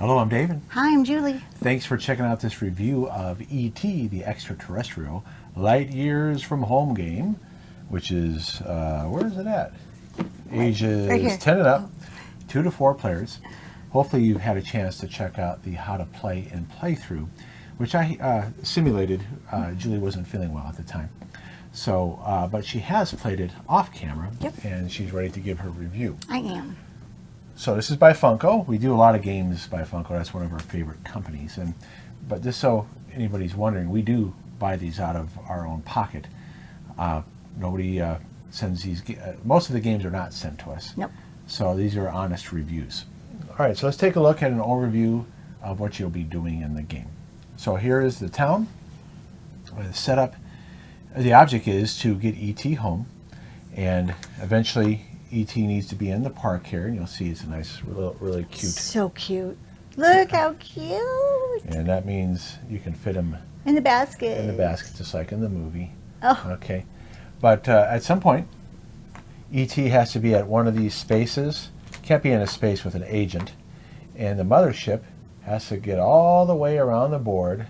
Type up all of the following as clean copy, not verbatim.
Hello, I'm David. Hi, I'm Julie. Thanks for checking out this review of E.T., the Extra-Terrestrial, Light Years from Home game, which is, where is it at? Ages Right 10 and up, 2 to 4 players. Hopefully you've had a chance to check out the how to play and playthrough, which I simulated. Julie wasn't feeling well at the time. So, but she has played it off camera, and she's ready to give her review. I am. So this is by Funko. We do a lot of games by Funko. That's one of our favorite companies. But just so anybody's wondering, we do buy these out of our own pocket. Nobody sends these. Most of the games are not sent to us. Nope. So these are honest reviews. All right, so let's take a look at an overview of what you'll be doing in the game. So here is the town. The setup. The object is to get E.T. home, and eventually E.T. needs to be in the park here, and you'll see it's a nice, really cute. So cute. Look how cute. And that means you can fit him in the basket. In the basket, just like in the movie. Oh. Okay. But at some point, E.T. has to be at one of these spaces. Can't be in a space with an agent. And the mothership has to get all the way around the board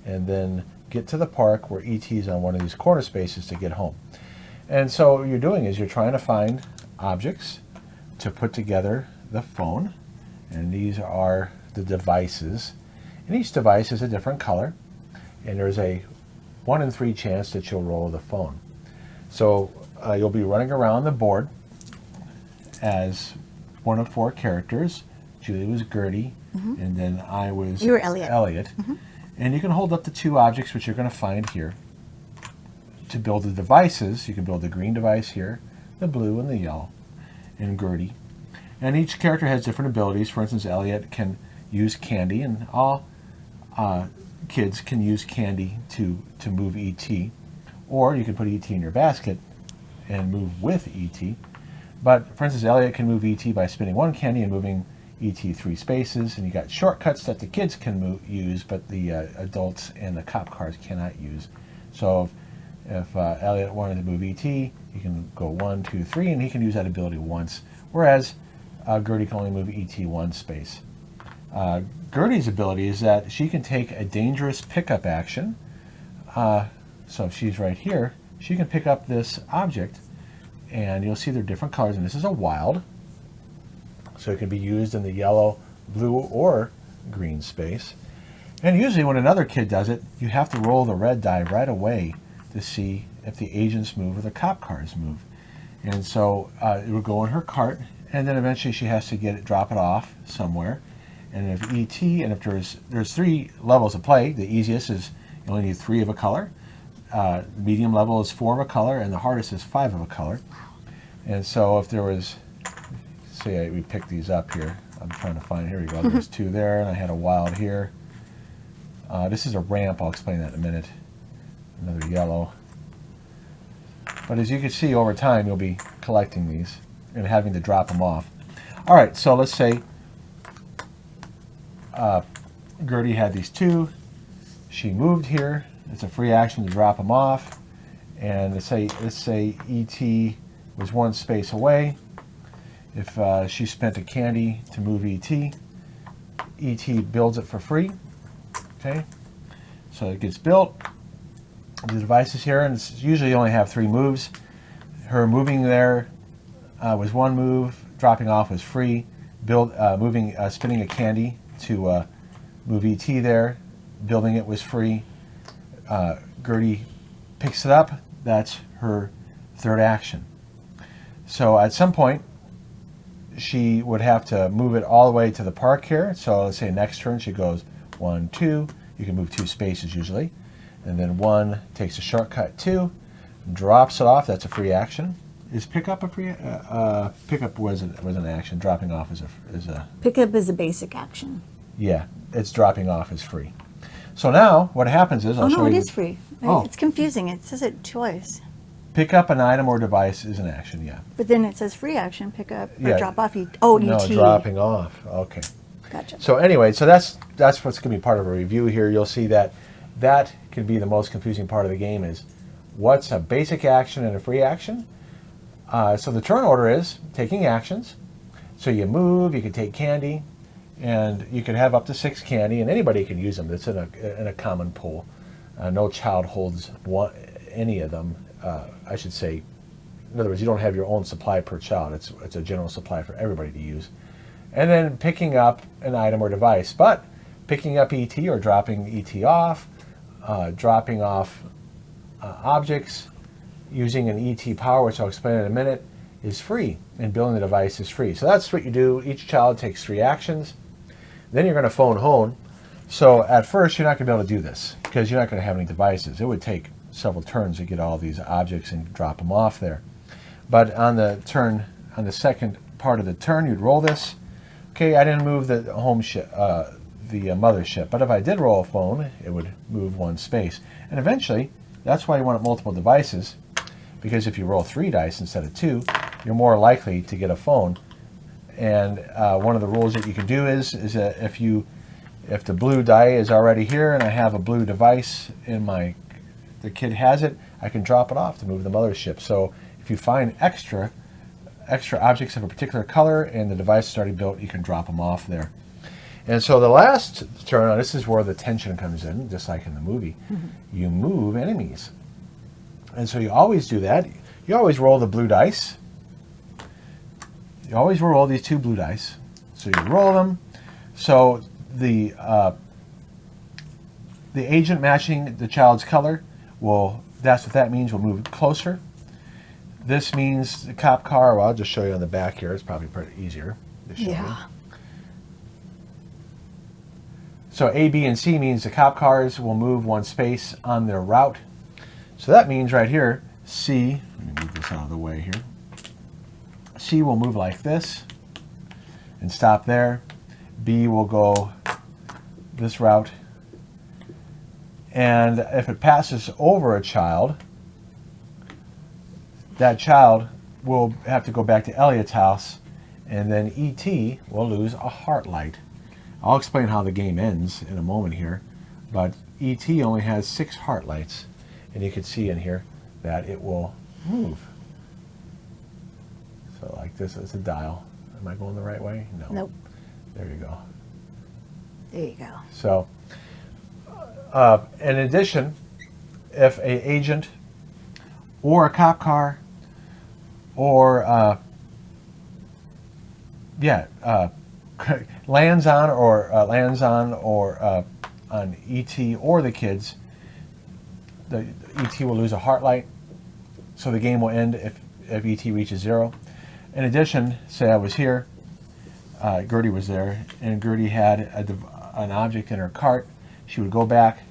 and then get to the park where E.T. is on one of these corner spaces to get home. And so what you're doing is you're trying to find objects to put together the phone, and these are the devices, and each device is a different color, and there's a 1 in 3 chance that you'll roll the phone. So you'll be running around the board as one of 4 characters. Julie was Gertie, and then I was You were Elliot. And you can hold up the 2 objects which you're going to find here. To build the devices, you can build the green device here, the blue and the yellow, and Gertie. And each character has different abilities. For instance, Elliot can use candy, and all kids can use candy to move E.T. Or you can put E.T. in your basket and move with E.T. But, for instance, Elliot can move E.T. by spinning 1 candy and moving E.T. 3 spaces, and you got shortcuts that the kids can use, but the adults and the cop cars cannot use. So if Elliot wanted to move E.T., he can go 1, 2, 3, and he can use that ability once, whereas Gertie can only move E.T. 1 space. Gertie's ability is that she can take a dangerous pickup action. So if she's right here, she can pick up this object, and you'll see they're different colors, and this is a wild, so it can be used in the yellow, blue, or green space. And usually when another kid does it, you have to roll the red die right away to see if the agents move or the cop cars move. And so it will go in her cart, and then eventually she has to drop it off somewhere. And if E.T., and if there's 3 levels of play, the easiest is you only need 3 of a color. Medium level is 4 of a color, and the hardest is 5 of a color. And so if there was, say we pick these up here, I'm trying to find, here we go, there's 2 there, and I had a wild here. This is a ramp, I'll explain that in a minute. Another yellow. But as you can see, over time you'll be collecting these and having to drop them off. All right, so let's say Gertie had these 2. She moved here. It's a free action to drop them off. And let's say E.T. was 1 space away. If she spent a candy to move E.T., E.T. builds it for free. Okay, so it gets built. The device is here, and it's usually only have 3 moves. Her moving there was 1 move. Dropping off was free. Spinning a candy to move E.T. there. Building it was free. Gertie picks it up. That's her 3rd action. So at some point, she would have to move it all the way to the park here. So let's say next turn she goes 1, 2. You can move 2 spaces usually. And then 1 takes a shortcut 2, drops it off. That's a free action. Is pickup a free? Pickup was an action. Dropping off is a. Pickup is a basic action. Yeah, it's dropping off is free. So now what happens is I'll show you. It is free. Oh. It's confusing. It says it twice. Pick up an item or device is an action. Yeah. But then it says free action. Pick up or drop off. No, ET. dropping off. Okay. Gotcha. So anyway, so that's what's going to be part of a review here. You'll see that can be the most confusing part of the game is what's a basic action and a free action. So the turn order is taking actions. So you move, you can take candy, And you can have up to 6 candy, and anybody can use them. It's in a common pool. No child holds any of them. I should say, in other words, you don't have your own supply per child. It's a general supply for everybody to use. And then picking up an item or device. But picking up ET or dropping ET off, dropping off objects, using an ET power, which I'll explain in a minute, is free. And building the device is free. So that's what you do. Each child takes 3 actions. Then you're going to phone home. So at first, you're not going to be able to do this because you're not going to have any devices. It would take several turns to get all these objects and drop them off there. But on the second part of the turn, you'd roll this. Okay, I didn't move the mothership, but if I did roll a phone, it would move 1 space. And eventually, that's why you want multiple devices, because if you roll 3 dice instead of 2, you're more likely to get a phone. And one of the rules that you can do is that if the blue die is already here and I have a blue device in the kid has it, I can drop it off to move the mothership. So if you find extra objects of a particular color and the device is already built, you can drop them off there. And so the last turn, this is where the tension comes in, just like in the movie. You move enemies. And so you always do that. You always roll the blue dice. You always roll these 2 blue dice. So you roll them. So the agent matching the child's color that's what that means, will move closer. This means the cop car, well, I'll just show you on the back here. It's probably pretty easier to show you. So A, B, and C means the cop cars will move 1 space on their route. So that means right here, C, let me move this out of the way here. C will move like this and stop there. B will go this route. And if it passes over a child, that child will have to go back to Elliot's house, and then E.T. will lose a heartlight. I'll explain how the game ends in a moment here, but E.T. only has 6 heartlights, and you can see in here that it will move. So like this, it's a dial. Am I going the right way? No. Nope. There you go. There you go. So, in addition, if an agent or a cop car or lands on ET or the kids, the ET will lose a heartlight, so the game will end if ET reaches 0. In addition, say I was here, Gertie was there, and Gertie had an object in her cart. She would go back,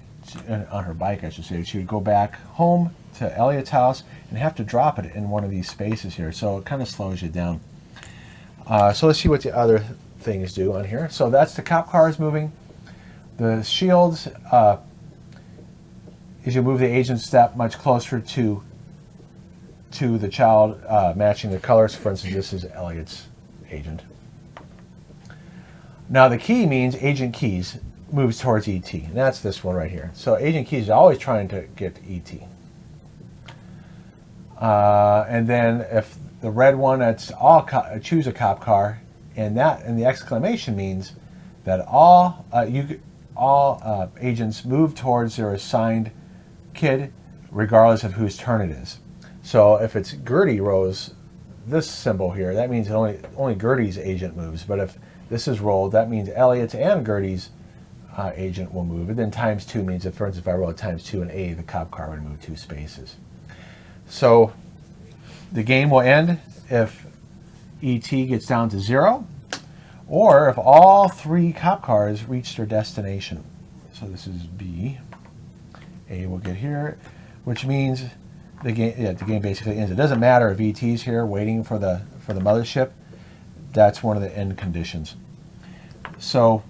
on her bike I should say, she would go back home to Elliot's house and have to drop it in one of these spaces here. So it kind of slows you down. So let's see what the other things do on here. So that's the cop cars moving. The shields, as you move the agent step much closer to the child, matching the colors. For instance, this is Elliot's agent. Now the key means agent keys moves towards ET, and that's this one right here. So agent keys is always trying to get ET. And then if the red one, that's choose a cop car, and the exclamation means that all agents move towards their assigned kid, regardless of whose turn it is. So if it's Gertie rows this symbol here, that means only Gertie's agent moves. But if this is rolled, that means Elliot's and Gertie's agent will move. And then ×2 means that, for instance, if I roll ×2 and A, the cop car would move 2 spaces. So the game will end if ET gets down to 0, or if all 3 cop cars reach their destination. So this is B. A will get here, which means the game basically ends. It doesn't matter if ET's here waiting for the mothership. That's one of the end conditions. So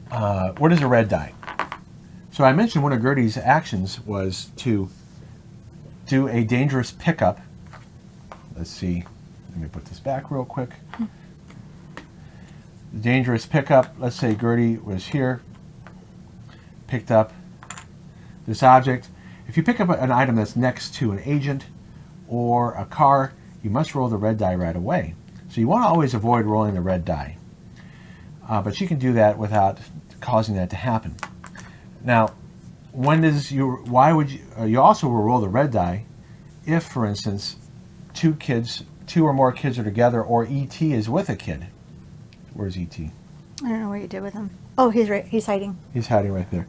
what is a red die? So I mentioned one of Gertie's actions was to do a dangerous pickup. Let's see. Let me put this back real quick. The dangerous pickup, let's say Gertie was here, picked up this object. If you pick up an item that's next to an agent or a car, you must roll the red die right away. So you want to always avoid rolling the red die. But you can do that without causing that to happen. Now, why would you also will roll the red die if, for instance, two or more kids are together, or ET is with a kid. Where's ET? I don't know what you did with him. Oh, he's hiding. He's hiding right there.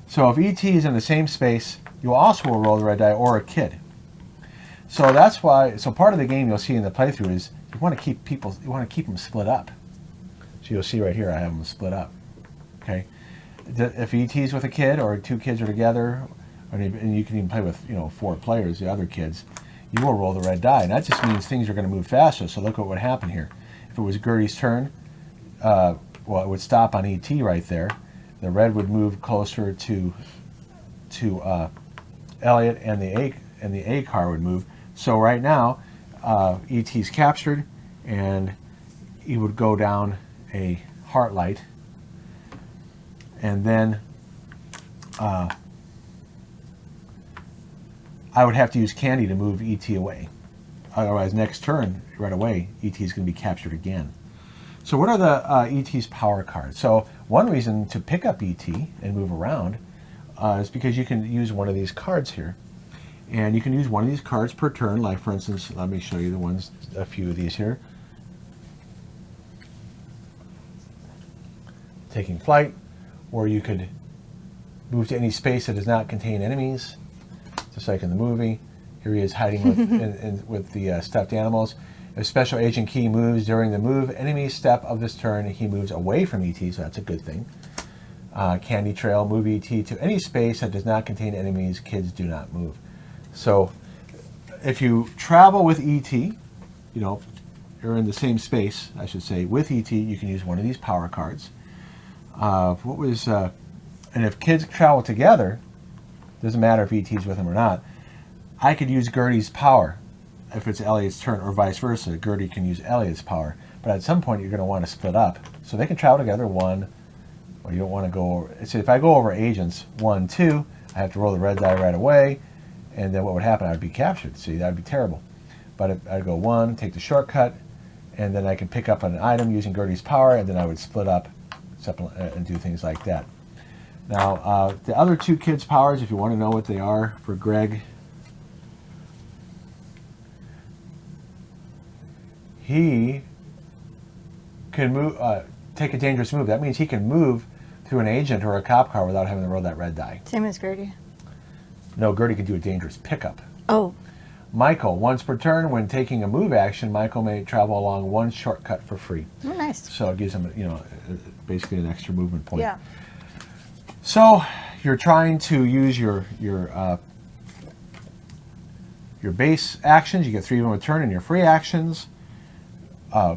So if ET is in the same space, you also will roll the red die, or a kid. So that's why. So part of the game you'll see in the playthrough is you want to keep them split up. So you'll see right here I have them split up. Okay. If ET's with a kid, or two kids are together, and you can even play with 4 players, the other kids, you will roll the red die. And that just means things are going to move faster. So look what would happen here. If it was Gertie's turn, well, it would stop on ET right there. The red would move closer to Elliot, and the A car would move. So right now, ET's captured, and he would go down a heartlight, and then I would have to use candy to move ET away. Otherwise, next turn, right away, ET is going to be captured again. So what are the ET's power cards? So one reason to pick up ET and move around is because you can use one of these cards here. And you can use one of these cards per turn. Like, for instance, let me show you a few of these here. Taking flight, or you could move to any space that does not contain enemies, just like in the movie. Here he is hiding with the stuffed animals. If Special Agent Key moves during the move enemy step of this turn, he moves away from ET, so that's a good thing. Candy Trail, move ET to any space that does not contain enemies. Kids do not move. So if you travel with ET, you're in the same space, I should say, with ET, you can use one of these power cards. And if kids travel together, doesn't matter if ET's with them or not, I could use Gertie's power if it's Elliot's turn, or vice versa. Gertie can use Elliot's power. But at some point, you're going to want to split up. So they can travel together, 1, or you don't want to go over. So if I go over agents 1, 2, I have to roll the red die right away, and then what would happen? I'd be captured. See, that'd be terrible. But I'd go 1, take the shortcut, and then I can pick up an item using Gertie's power, and then I would split up and do things like that. Now, the other 2 kids' powers, if you want to know what they are for Greg, he can move, take a dangerous move. That means he can move through an agent or a cop car without having to roll that red die. Same as Gertie. No, Gertie can do a dangerous pickup. Oh. Michael, once per turn, when taking a move action, Michael may travel along 1 shortcut for free. Oh, nice. So it gives him, basically an extra movement point. Yeah. So you're trying to use your base actions. You get 3 of them a turn, and your free actions.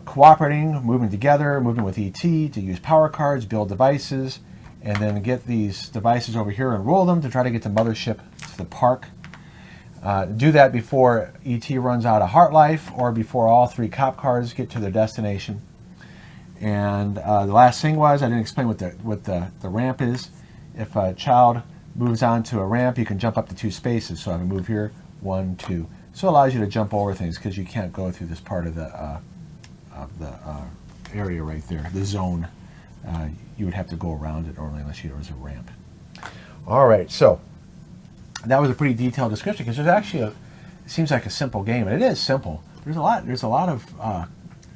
Cooperating, moving together, moving with ET, to use power cards, build devices, and then get these devices over here and roll them to try to get the mothership to the park. Do that before ET runs out of heart life, or before all 3 cop cars get to their destination. And the last thing was, I didn't explain what the ramp is. If a child moves onto a ramp, you can jump up to 2 spaces. So I can move here, 1, 2. So it allows you to jump over things, because you can't go through this part of the area right there, the zone. You would have to go around it normally, unless there was a ramp. All right, so that was a pretty detailed description, because there's actually it seems like a simple game, and it is simple. There's a lot of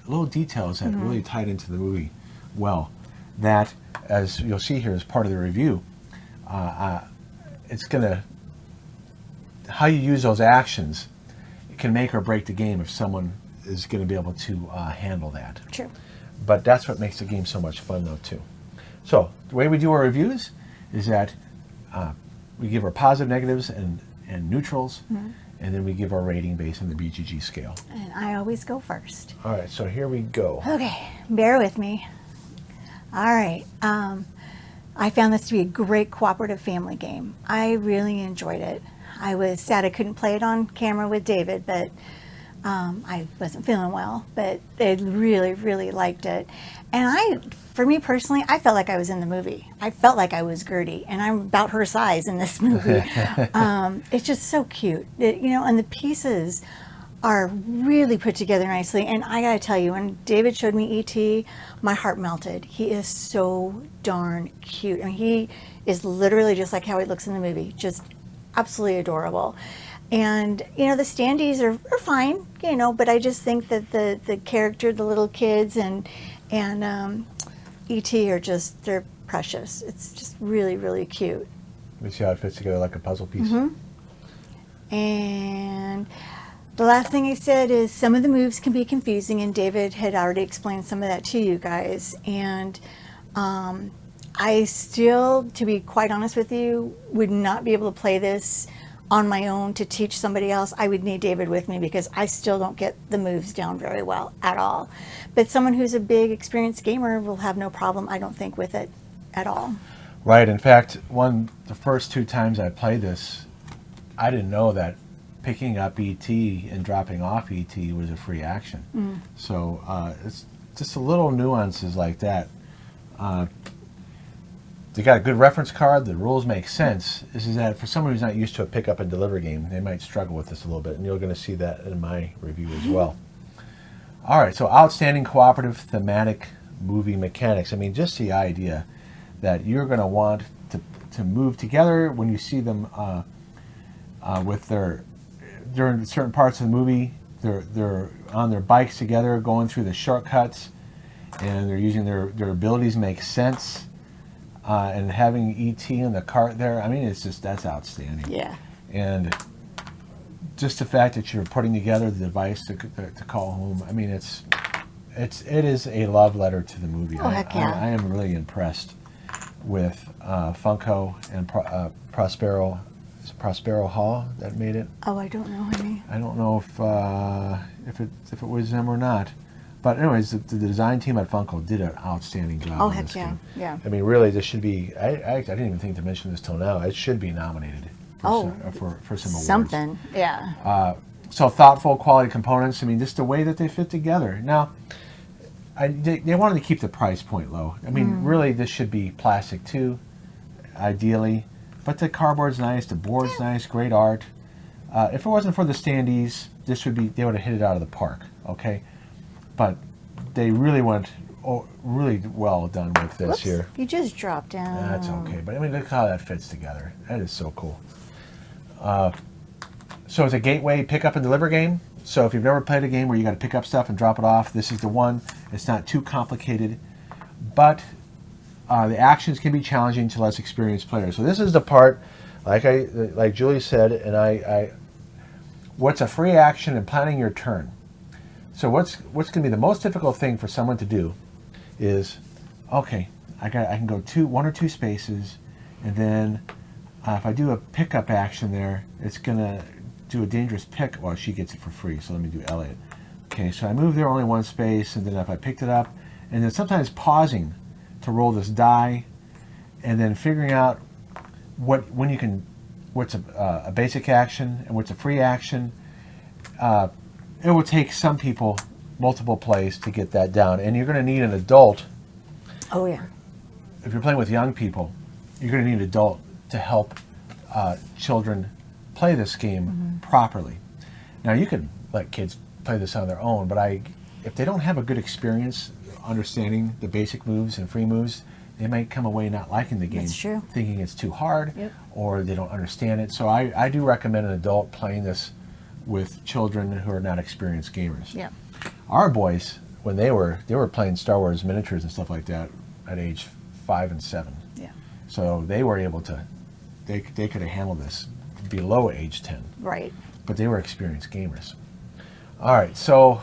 little details that really tied into the movie well. That, as you'll see here as part of the review, it's gonna, how you use those actions, it can make or break the game if someone is going to be able to handle that. True. But that's what makes the game so much fun, though, too. So the way we do our reviews is that we give our positive, negatives, and neutrals, and then we give our rating based on the BGG scale. And I always go first. All right, so here we go. Okay, bear with me. All right. I found this to be a great cooperative family game. I really enjoyed it. I was sad I couldn't play it on camera with David, but I wasn't feeling well, but I really, really liked it. And for me personally, I felt like I was in the movie. I felt like I was Gertie, and I'm about her size in this movie. It's just so cute, and the pieces are really put together nicely. And I gotta tell you, when David showed me E.T., my heart melted. He is so darn cute. I mean, he is literally just like how he looks in the movie, just absolutely adorable. And, you know, the standees are fine, you know, but I just think that the character, the little kids and E.T. are just, they're precious. It's just really, really cute. Let me see how it fits together like a puzzle piece. And the last thing I said is some of the moves can be confusing, and David had already explained some of that to you guys. And I still, to be quite honest with you, would not be able to play this on my own to teach somebody else. I would need David with me because I still don't get the moves down very well at all. But someone who's a big experienced gamer will have no problem, I don't think, with it at all. Right. In fact, the first 2 times I played this, I didn't know that picking up ET and dropping off ET was a free action. So it's just a little nuances like that. They got a good reference card. The rules make sense. This is that for someone who's not used to a pick up and deliver game, they might struggle with this a little bit, and you're going to see that in my review as well. All right, so outstanding cooperative thematic movie mechanics. I mean, just the idea that you're going to want to move together when you see them with during certain parts of the movie, they're on their bikes together, going through the shortcuts, and they're using their abilities make sense. And having ET in the cart there, I mean, that's outstanding. Yeah. And just the fact that you're putting together the device to call home, I mean, it is a love letter to the movie. Oh, heck yeah. I am really impressed with Funko and Prospero. Is it Prospero Hall that made it? Oh, I don't know, honey. I don't know if it was them or not. But anyways, the design team at Funko did an outstanding job. Oh, on heck this yeah, game. yeah. I mean, really, this should be. I didn't even think to mention this till now. It should be nominated for some awards. Something, yeah. So thoughtful, quality components. I mean, just the way that they fit together. Now, they wanted to keep the price point low. I mean, really, this should be plastic too, ideally. But the cardboard's nice. The board's nice. Great art. If it wasn't for the standees, they would have hit it out of the park. Okay. But they really went really well done with this. Whoops, here. You just dropped down. That's okay. But I mean, look how that fits together. That is so cool. So it's a gateway pick up and deliver game. So if you've never played a game where you got to pick up stuff and drop it off, this is the one. It's not too complicated, but the actions can be challenging to less experienced players. So this is the part, like Julie said, and what's a free action in planning your turn. So what's going to be the most difficult thing for someone to do is, okay, I can go 1 or 2 spaces, and then if I do a pickup action there, it's going to do a dangerous pick. Well, she gets it for free, so let me do Elliot. Okay, so I move there only 1 space, and then if I picked it up, and then sometimes pausing to roll this die, and then figuring out what's a basic action and what's a free action. It will take some people multiple plays to get that down, and you're going to need an adult. Oh yeah. If you're playing with young people, you're going to need an adult to help children play this game properly. Now you can let kids play this on their own, but if they don't have a good experience understanding the basic moves and free moves, they might come away not liking the game. That's true. Thinking it's too hard, Yep. or they don't understand it. So I do recommend an adult playing this with children who are not experienced gamers. Yeah. Our boys, when they were playing Star Wars miniatures and stuff like that at age 5 and 7. Yeah. So they were able to, they could have handled this below age 10. Right. But they were experienced gamers. All right, so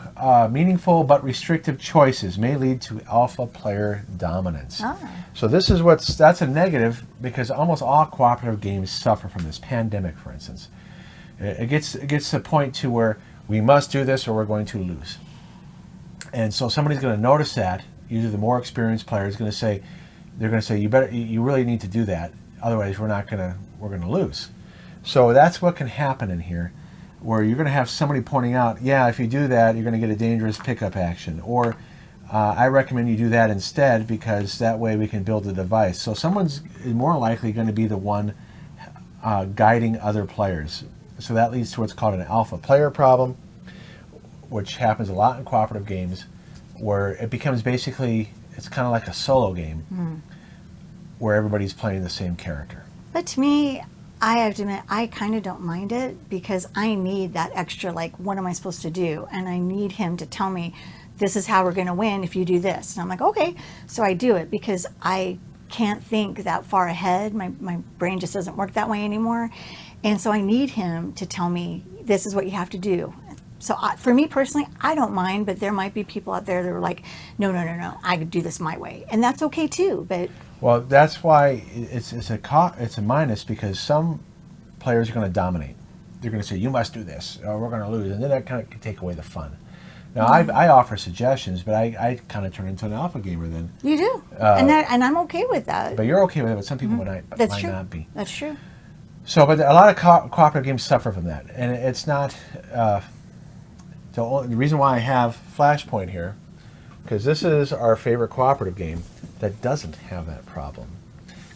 meaningful but restrictive choices may lead to alpha player dominance. Ah. So this is that's a negative, because almost all cooperative games suffer from this. Pandemic, for instance. It gets to the point to where we must do this or we're going to lose. And so somebody's going to notice that. Usually the more experienced player is going to say, you really need to do that, otherwise we're going to lose. So that's what can happen in here, where you're going to have somebody pointing out, yeah, if you do that, you're going to get a dangerous pickup action, or I recommend you do that instead, because that way we can build a device. So someone's more likely going to be the one guiding other players. So that leads to what's called an alpha player problem, which happens a lot in cooperative games, where it becomes basically, it's kind of like a solo game, where everybody's playing the same character. But to me, I have to admit, I kind of don't mind it because I need that extra, like, what am I supposed to do? And I need him to tell me, this is how we're going to win if you do this. And I'm like, okay. So I do it because I can't think that far ahead. My brain just doesn't work that way anymore. And so I need him to tell me, this is what you have to do. So for me personally, I don't mind, but there might be people out there that are like, no, I could do this my way. And that's okay too. But well, that's why it's a minus, because some players are going to dominate. They're going to say, you must do this, or we're going to lose. And then that kind of can take away the fun. Now, I offer suggestions, but I kind of turn into an alpha gamer then. you do. And I'm okay with that. But you're okay with it, but some people might not be. That's true. So, but a lot of cooperative games suffer from that. And it's not... the reason why I have Flashpoint here, because this is our favorite cooperative game that doesn't have that problem.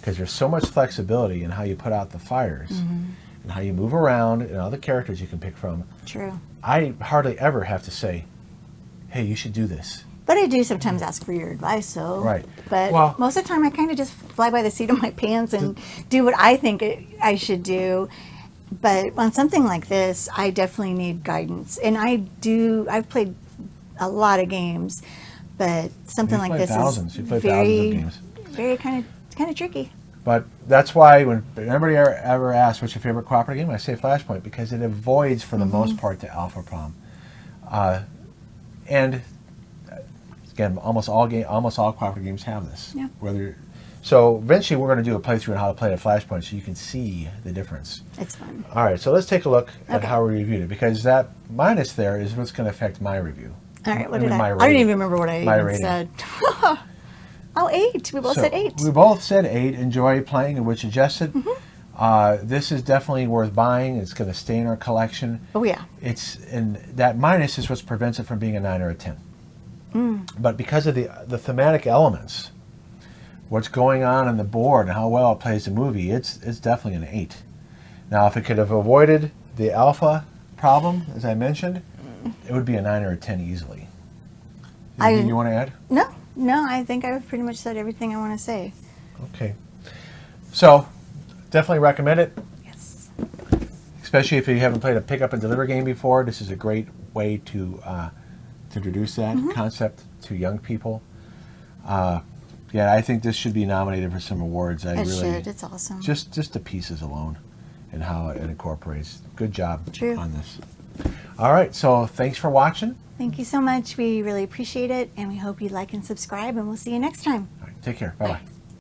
Because there's so much flexibility in how you put out the fires and how you move around and all the characters you can pick from. True. I hardly ever have to say, hey, you should do this. But I do sometimes ask for your advice, so. Right. But well, most of the time I kind of just fly by the seat of my pants and do what I think I should do. But on something like this, I definitely need guidance. And I've played a lot of games, but something like this thousands. You is play thousands of games. very kind of tricky. But that's why when anybody ever asks what's your favorite cooperative game, I say Flashpoint, because it avoids, for the most part, the alpha problem. And again, almost all cooperative games have this. Yeah. So eventually we're going to do a playthrough on how to play a Flashpoint so you can see the difference. It's fun. All right, so let's take a look at how we reviewed it, because that minus there is what's going to affect my review. All right, what did I don't even remember what I even said. Oh, 8. We both said 8. We both said 8. Enjoy playing, and which adjusted. This is definitely worth buying. It's going to stay in our collection. Oh, yeah. And that minus is what prevents it from being a 9 or a 10. But because of the thematic elements, what's going on the board and how well it plays the movie, it's definitely an 8. Now, if it could have avoided the alpha problem, as I mentioned, it would be a 9 or a 10 easily. Anything you want to add? No, I think I've pretty much said everything I want to say. Okay. So, definitely recommend it. Yes. Especially if you haven't played a pick up and deliver game before. This is a great way to introduce that concept to young people. Yeah, I think this should be nominated for some awards. It should. It's awesome. Just the pieces alone and how it incorporates. Good job on this. All right, so thanks for watching. Thank you so much. We really appreciate it, and we hope you like and subscribe, and we'll see you next time. All right, take care. Bye-bye.